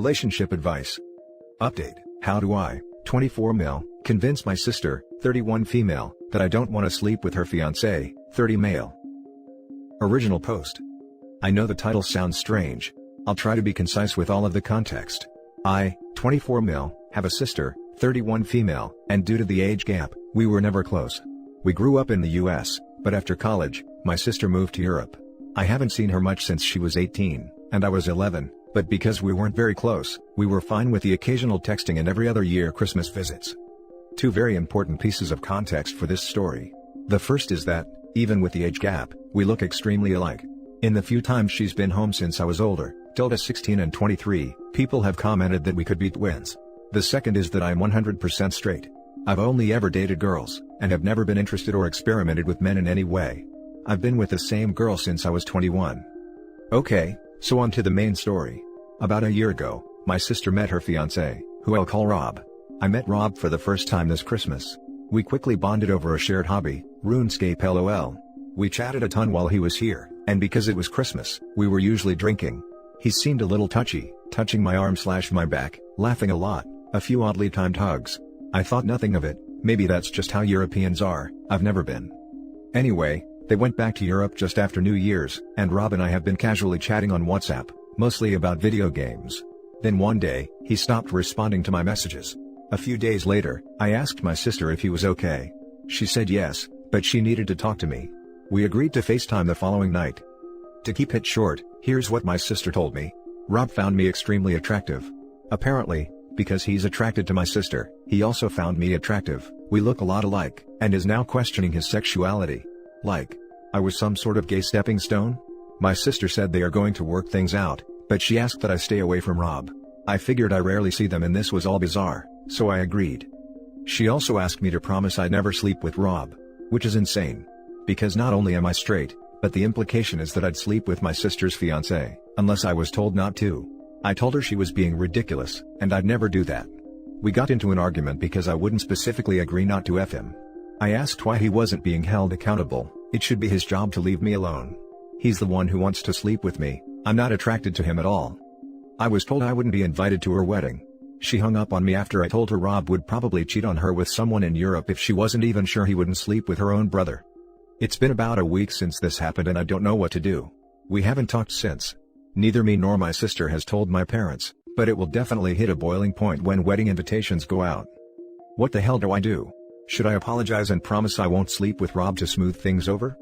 Relationship advice. Update: how do I, 24 male, convince my sister, 31 female, that I don't want to sleep with her fiancé, 30 male? Original post. I know the title sounds strange. I'll try to be concise with all of the context. I, 24 male, have a sister, 31 female, and due to the age gap, we were never close. We grew up in the US, but after college, my sister moved to Europe. I haven't seen her much since she was 18, and I was 11, but because we weren't very close, we were fine with the occasional texting and every other year Christmas visits. Two very important pieces of context for this story. The first is that, even with the age gap, we look extremely alike. In the few times she's been home since I was older, tilde 16 and 23, people have commented that we could be twins. The second is that I'm 100% straight. I've only ever dated girls, and have never been interested or experimented with men in any way. I've been with the same girl since I was 21. Okay, so on to the main story. About a year ago, my sister met her fiancé, who I'll call Rob. I met Rob for the first time this Christmas. We quickly bonded over a shared hobby, RuneScape LOL. We chatted a ton while he was here, and because it was Christmas, we were usually drinking. He seemed a little touchy, touching my arm/my back, laughing a lot, a few oddly timed hugs. I thought nothing of it, maybe that's just how Europeans are, I've never been. Anyway, they went back to Europe just after New Year's, and Rob and I have been casually chatting on WhatsApp, mostly about video games. Then one day, he stopped responding to my messages. A few days later, I asked my sister if he was okay. She said yes, but she needed to talk to me. We agreed to FaceTime the following night. To keep it short, here's what my sister told me. Rob found me extremely attractive. Apparently, because he's attracted to my sister, he also found me attractive. We look a lot alike, and is now questioning his sexuality. Like I was some sort of gay stepping stone? My sister said they are going to work things out, but she asked that I stay away from Rob. I figured I rarely see them and this was all bizarre, so I agreed. She also asked me to promise I'd never sleep with Rob, which is insane. Because not only am I straight, but the implication is that I'd sleep with my sister's fiancé, unless I was told not to. I told her she was being ridiculous, and I'd never do that. We got into an argument because I wouldn't specifically agree not to F him. I asked why he wasn't being held accountable. It should be his job to leave me alone. He's the one who wants to sleep with me, I'm not attracted to him at all. I was told I wouldn't be invited to her wedding. She hung up on me after I told her Rob would probably cheat on her with someone in Europe if she wasn't even sure he wouldn't sleep with her own brother. It's been about a week since this happened and I don't know what to do. We haven't talked since. Neither me nor my sister has told my parents, but it will definitely hit a boiling point when wedding invitations go out. What the hell do I do? Should I apologize and promise I won't sleep with Rob to smooth things over?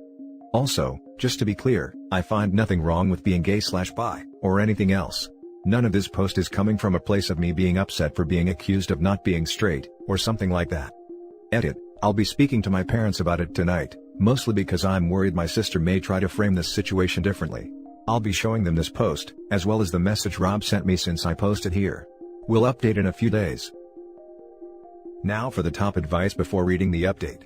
Also, just to be clear, I find nothing wrong with being gay/bi, or anything else. None of this post is coming from a place of me being upset for being accused of not being straight, or something like that. Edit: I'll be speaking to my parents about it tonight, mostly because I'm worried my sister may try to frame this situation differently. I'll be showing them this post, as well as the message Rob sent me since I posted here. We'll update in a few days. Now for the top advice before reading the update.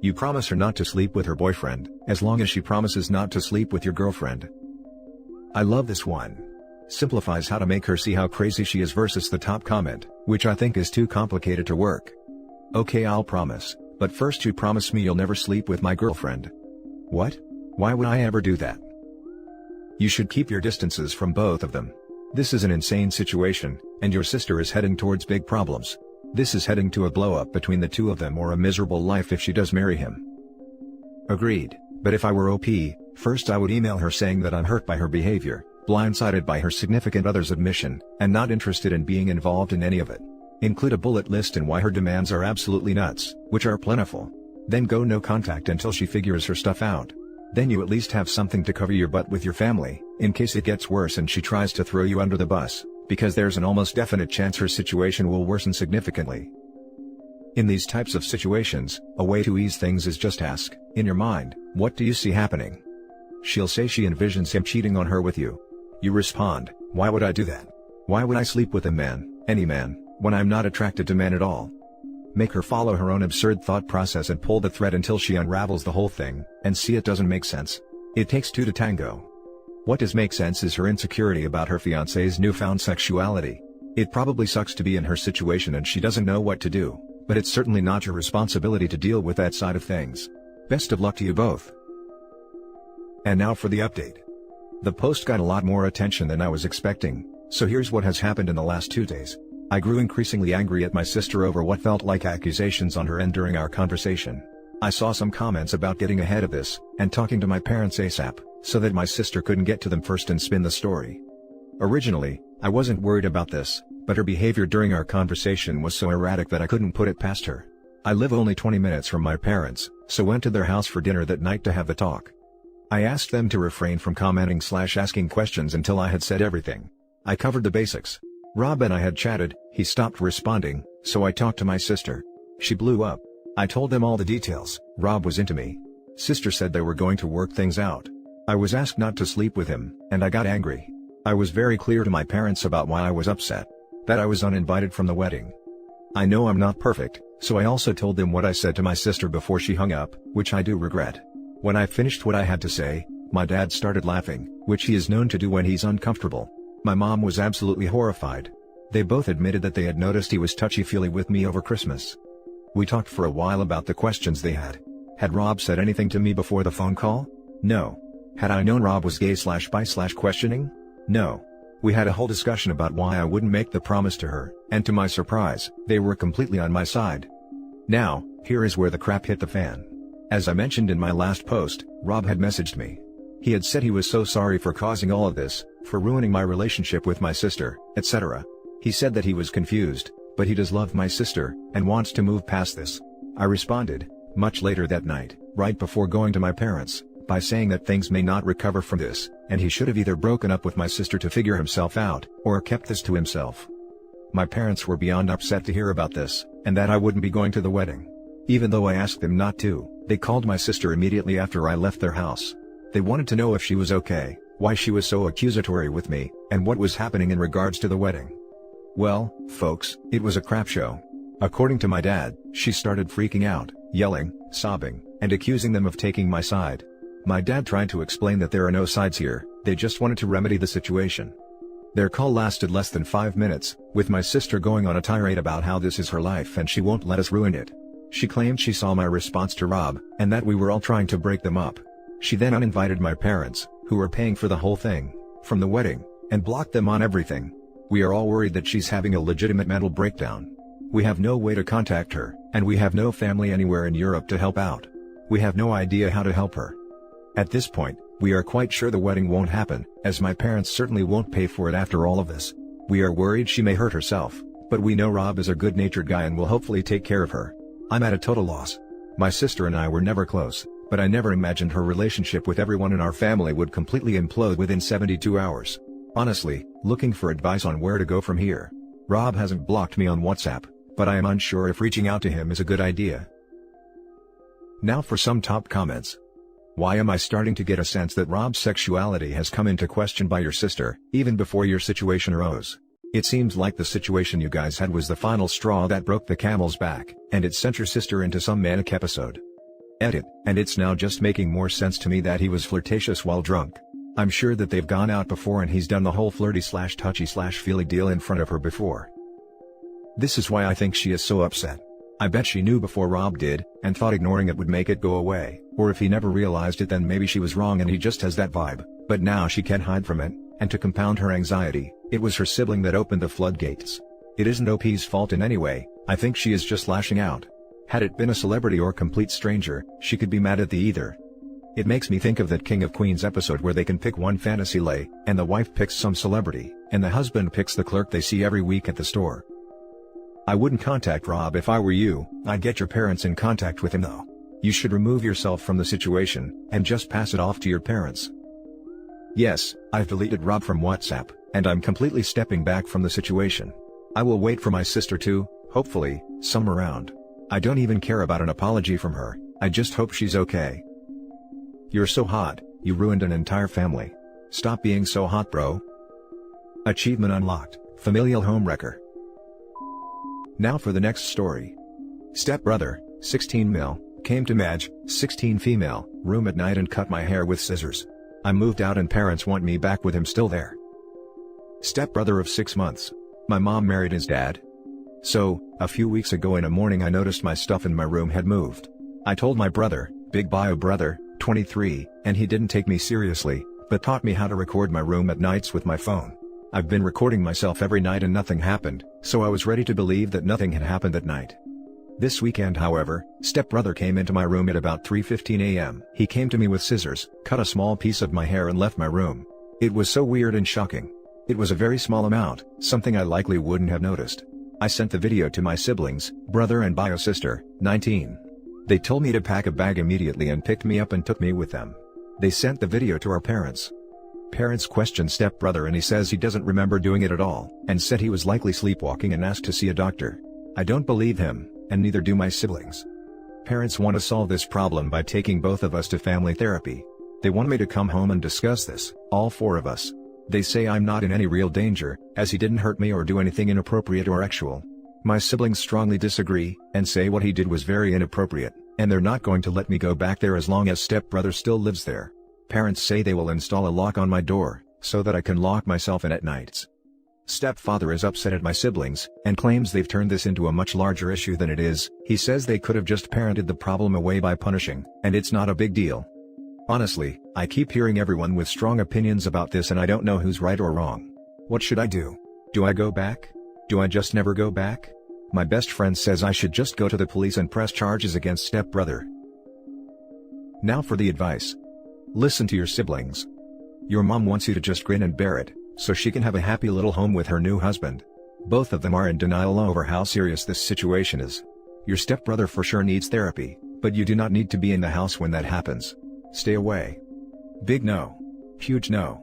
You promise her not to sleep with her boyfriend, as long as she promises not to sleep with your girlfriend. I love this one. Simplifies how to make her see how crazy she is versus the top comment, which I think is too complicated to work. Okay, I'll promise, but first you promise me you'll never sleep with my girlfriend. What? Why would I ever do that? You should keep your distances from both of them. This is an insane situation, and your sister is heading towards big problems. This is heading to a blow-up between the two of them or a miserable life if she does marry him. Agreed, but if I were OP, first I would email her saying that I'm hurt by her behavior, blindsided by her significant other's admission, and not interested in being involved in any of it. Include a bullet list and why her demands are absolutely nuts, which are plentiful. Then go no contact until she figures her stuff out. Then you at least have something to cover your butt with your family, in case it gets worse and she tries to throw you under the bus, because there's an almost definite chance her situation will worsen significantly. In these types of situations, a way to ease things is just ask, in your mind, what do you see happening? She'll say she envisions him cheating on her with you. You respond, why would I do that? Why would I sleep with a man, any man, when I'm not attracted to men at all? Make her follow her own absurd thought process and pull the thread until she unravels the whole thing, and see it doesn't make sense. It takes two to tango. What does make sense is her insecurity about her fiancé's newfound sexuality. It probably sucks to be in her situation and she doesn't know what to do, but it's certainly not your responsibility to deal with that side of things. Best of luck to you both. And now for the update. The post got a lot more attention than I was expecting, So here's what has happened in the last 2 days. I grew increasingly angry at my sister over what felt like accusations on her end during our conversation. I saw some comments about getting ahead of this, and talking to my parents ASAP, so that my sister couldn't get to them first and spin the story. Originally, I wasn't worried about this, but her behavior during our conversation was so erratic that I couldn't put it past her. I live only 20 minutes from my parents, so went to their house for dinner that night to have the talk. I asked them to refrain from commenting/asking questions until I had said everything. I covered the basics. Rob and I had chatted, he stopped responding, so I talked to my sister. She blew up. I told them all the details. Rob was into me. Sister said they were going to work things out. I was asked not to sleep with him, and I got angry. I was very clear to my parents about why I was upset. That I was uninvited from the wedding. I know I'm not perfect, so I also told them what I said to my sister before she hung up, which I do regret. When I finished what I had to say, my dad started laughing, which he is known to do when he's uncomfortable. My mom was absolutely horrified. They both admitted that they had noticed he was touchy-feely with me over Christmas. We talked for a while about the questions they had. Had Rob said anything to me before the phone call? No. Had I known Rob was gay/bi/questioning? No. We had a whole discussion about why I wouldn't make the promise to her, and to my surprise, they were completely on my side. Now, here is where the crap hit the fan. As I mentioned in my last post, Rob had messaged me. He had said he was so sorry for causing all of this, for ruining my relationship with my sister, etc. He said that he was confused, but he does love my sister, and wants to move past this. I responded, much later that night, right before going to my parents, by saying that things may not recover from this, and he should have either broken up with my sister to figure himself out, or kept this to himself. My parents were beyond upset to hear about this, and that I wouldn't be going to the wedding. Even though I asked them not to, they called my sister immediately after I left their house. They wanted to know if she was okay, why she was so accusatory with me, and what was happening in regards to the wedding. Well, folks, it was a crap show. According to my dad, she started freaking out, yelling, sobbing, and accusing them of taking my side. My dad tried to explain that there are no sides here, they just wanted to remedy the situation. Their call lasted less than 5 minutes, with my sister going on a tirade about how this is her life and she won't let us ruin it. She claimed she saw my response to Rob, and that we were all trying to break them up. She then uninvited my parents, who were paying for the whole thing, from the wedding, and blocked them on everything. We are all worried that she's having a legitimate mental breakdown. We have no way to contact her, and we have no family anywhere in Europe to help out. We have no idea how to help her. At this point, we are quite sure the wedding won't happen, as my parents certainly won't pay for it after all of this. We are worried she may hurt herself, but we know Rob is a good-natured guy and will hopefully take care of her. I'm at a total loss. My sister and I were never close, but I never imagined her relationship with everyone in our family would completely implode within 72 hours. Honestly, looking for advice on where to go from here. Rob hasn't blocked me on WhatsApp, but I am unsure if reaching out to him is a good idea. Now for some top comments. Why am I starting to get a sense that Rob's sexuality has come into question by your sister, even before your situation arose? It seems like the situation you guys had was the final straw that broke the camel's back, and it sent your sister into some manic episode. Edit, and it's now just making more sense to me that he was flirtatious while drunk. I'm sure that they've gone out before and he's done the whole flirty/touchy/feely deal in front of her before. This is why I think she is so upset. I bet she knew before Rob did, and thought ignoring it would make it go away, or if he never realized it then maybe she was wrong and he just has that vibe, but now she can't hide from it, and to compound her anxiety, it was her sibling that opened the floodgates. It isn't OP's fault in any way, I think she is just lashing out. Had it been a celebrity or complete stranger, she could be mad at the either. It makes me think of that King of Queens episode where they can pick one fantasy lay, and the wife picks some celebrity, and the husband picks the clerk they see every week at the store. I wouldn't contact Rob if I were you. I'd get your parents in contact with him though. You should remove yourself from the situation, and just pass it off to your parents. Yes, I've deleted Rob from WhatsApp, and I'm completely stepping back from the situation. I will wait for my sister to, hopefully, come around. I don't even care about an apology from her, I just hope she's okay. You're so hot, you ruined an entire family. Stop being so hot, bro. Achievement unlocked, familial homewrecker. Now for the next story. Stepbrother, 16 male, came to Madge, 16 female, room at night and cut my hair with scissors. I moved out and parents want me back with him still there. Stepbrother of 6 months. My mom married his dad. So, a few weeks ago in a morning I noticed my stuff in my room had moved. I told my brother, big bio brother, 23, and he didn't take me seriously, but taught me how to record my room at nights with my phone. I've been recording myself every night and nothing happened, so I was ready to believe that nothing had happened that night. This weekend, however, stepbrother came into my room at about 3:15 a.m. He came to me with scissors, cut a small piece of my hair and left my room. It was so weird and shocking. It was a very small amount, something I likely wouldn't have noticed. I sent the video to my siblings, brother and bio sister, 19. They told me to pack a bag immediately and picked me up and took me with them. They sent the video to our parents. Parents questioned stepbrother and he says he doesn't remember doing it at all, and said he was likely sleepwalking and asked to see a doctor. I don't believe him, and neither do my siblings. Parents want to solve this problem by taking both of us to family therapy. They want me to come home and discuss this, all four of us. They say I'm not in any real danger, as he didn't hurt me or do anything inappropriate or sexual. My siblings strongly disagree, and say what he did was very inappropriate, and they're not going to let me go back there as long as stepbrother still lives there. Parents say they will install a lock on my door, so that I can lock myself in at nights. Stepfather is upset at my siblings, and claims they've turned this into a much larger issue than it is. He says they could have just parented the problem away by punishing, and it's not a big deal. Honestly, I keep hearing everyone with strong opinions about this and I don't know who's right or wrong. What should I do? Do I go back? Do I just never go back? My best friend says I should just go to the police and press charges against stepbrother. Now for the advice. Listen to your siblings. Your mom wants you to just grin and bear it, so she can have a happy little home with her new husband. Both of them are in denial over how serious this situation is. Your stepbrother for sure needs therapy, but you do not need to be in the house when that happens. Stay away. Big no. Huge no.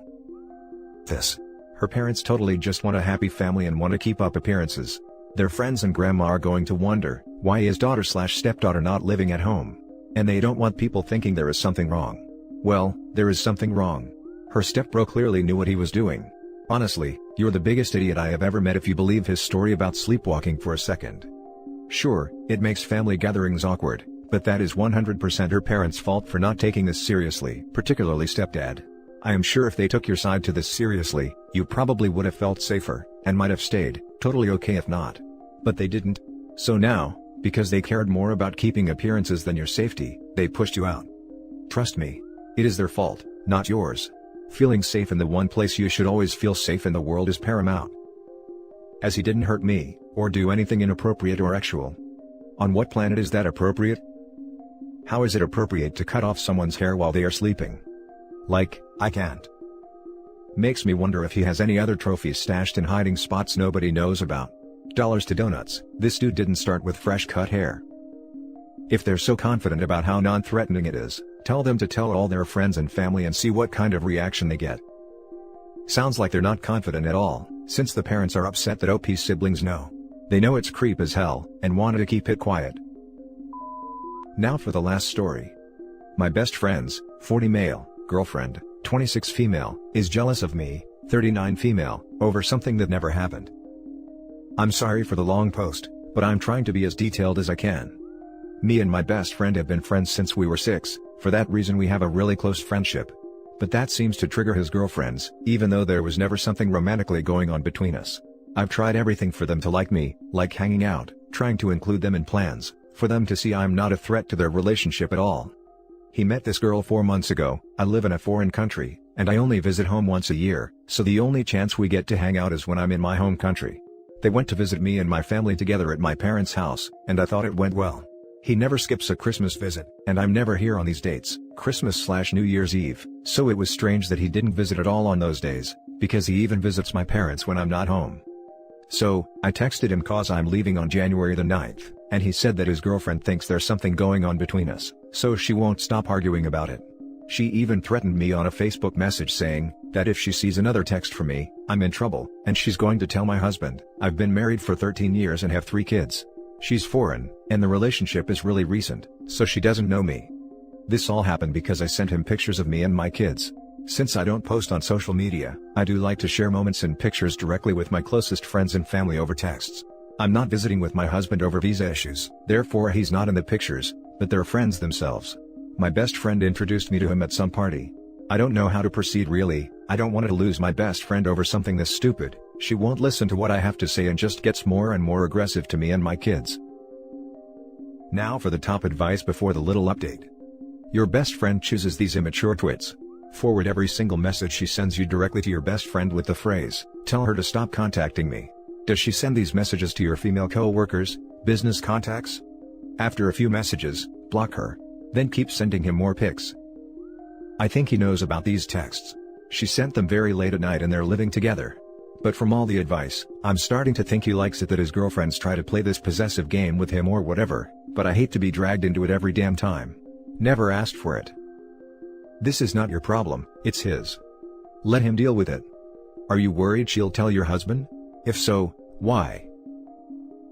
Her parents totally just want a happy family and want to keep up appearances. Their friends and grandma are going to wonder, why is daughter/stepdaughter not living at home? And they don't want people thinking there is something wrong. Well, there is something wrong. Her stepbro clearly knew what he was doing. Honestly, you're the biggest idiot I have ever met if you believe his story about sleepwalking for a second. Sure, it makes family gatherings awkward, but that is 100% her parents' fault for not taking this seriously, particularly stepdad. I am sure if they took your side to this seriously, you probably would have felt safer, and might have stayed, totally okay if not. But they didn't. So now, because they cared more about keeping appearances than your safety, they pushed you out. Trust me. It is their fault, not yours. Feeling safe in the one place you should always feel safe in the world is paramount. As he didn't hurt me, or do anything inappropriate or sexual. On what planet is that appropriate? How is it appropriate to cut off someone's hair while they are sleeping? Like, I can't. Makes me wonder if he has any other trophies stashed in hiding spots nobody knows about. Dollars to donuts, this dude didn't start with fresh cut hair. If they're so confident about how non-threatening it is, tell them to tell all their friends and family and see what kind of reaction they get. Sounds like they're not confident at all, since the parents are upset that OP's siblings know. They know it's creep as hell, and wanted to keep it quiet. Now for the last story. My best friend's, 40 male, girlfriend, 26 female, is jealous of me, 39 female, over something that never happened. I'm sorry for the long post, but I'm trying to be as detailed as I can. Me and my best friend have been friends since we were 6, for that reason we have a really close friendship. But that seems to trigger his girlfriends, even though there was never something romantically going on between us. I've tried everything for them to like me, like hanging out, trying to include them in plans, for them to see I'm not a threat to their relationship at all. He met this girl 4 months ago. I live in a foreign country, and I only visit home once a year, so the only chance we get to hang out is when I'm in my home country. They went to visit me and my family together at my parents' house, and I thought it went well. He never skips a Christmas visit, and I'm never here on these dates, Christmas/New Year's Eve, so it was strange that he didn't visit at all on those days, because he even visits my parents when I'm not home. So, I texted him cause I'm leaving on January the 9th, and he said that his girlfriend thinks there's something going on between us, so she won't stop arguing about it. She even threatened me on a Facebook message saying, that if she sees another text from me, I'm in trouble, and she's going to tell my husband. I've been married for 13 years and have 3 kids. She's foreign, and the relationship is really recent, so she doesn't know me. This all happened because I sent him pictures of me and my kids. Since I don't post on social media, I do like to share moments and pictures directly with my closest friends and family over texts. I'm not visiting with my husband over visa issues, therefore he's not in the pictures, but they're friends themselves. My best friend introduced me to him at some party. I don't know how to proceed really. I don't want to lose my best friend over something this stupid. She won't listen to what I have to say and just gets more and more aggressive to me and my kids. Now for the top advice before the little update. Your best friend chooses these immature twits. Forward every single message she sends you directly to your best friend with the phrase, "Tell her to stop contacting me." Does she send these messages to your female co-workers, business contacts? After a few messages, block her. Then keep sending him more pics. I think he knows about these texts. She sent them very late at night and they're living together. But from all the advice, I'm starting to think he likes it that his girlfriends try to play this possessive game with him or whatever, but I hate to be dragged into it every damn time. Never asked for it. This is not your problem, it's his. Let him deal with it. Are you worried she'll tell your husband? If so, why?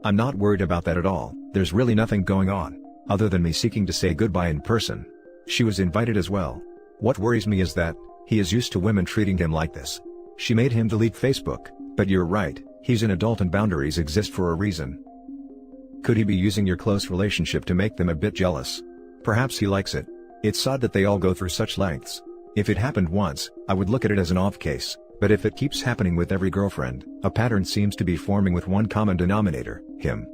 I'm not worried about that at all. There's really nothing going on, other than me seeking to say goodbye in person. She was invited as well. What worries me is that, he is used to women treating him like this. She made him delete Facebook, but you're right, he's an adult and boundaries exist for a reason. Could he be using your close relationship to make them a bit jealous? Perhaps he likes it. It's odd that they all go through such lengths. If it happened once, I would look at it as an off case, but if it keeps happening with every girlfriend, a pattern seems to be forming with one common denominator, him.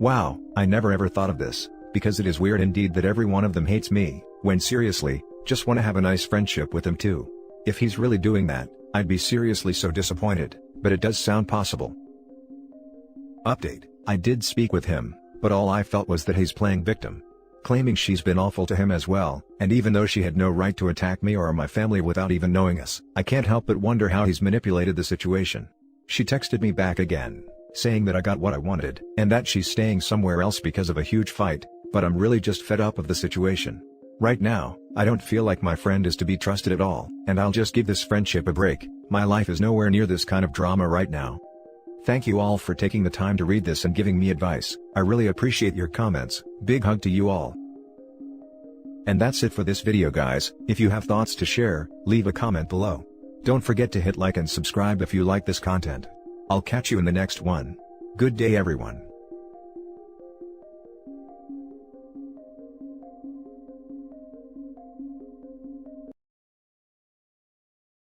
Wow, I never ever thought of this, because it is weird indeed that every one of them hates me, when seriously, just want to have a nice friendship with them too. If he's really doing that, I'd be seriously so disappointed, but it does sound possible. Update: I did speak with him, but all I felt was that he's playing victim. Claiming she's been awful to him as well, and even though she had no right to attack me or my family without even knowing us, I can't help but wonder how he's manipulated the situation. She texted me back again, saying that I got what I wanted, and that she's staying somewhere else because of a huge fight, but I'm really just fed up of the situation. Right now, I don't feel like my friend is to be trusted at all, and I'll just give this friendship a break. My life is nowhere near this kind of drama right now. Thank you all for taking the time to read this and giving me advice. I really appreciate your comments. Big hug to you all. And that's it for this video guys. If you have thoughts to share, leave a comment below. Don't forget to hit like and subscribe if you like this content. I'll catch you in the next one. Good day everyone.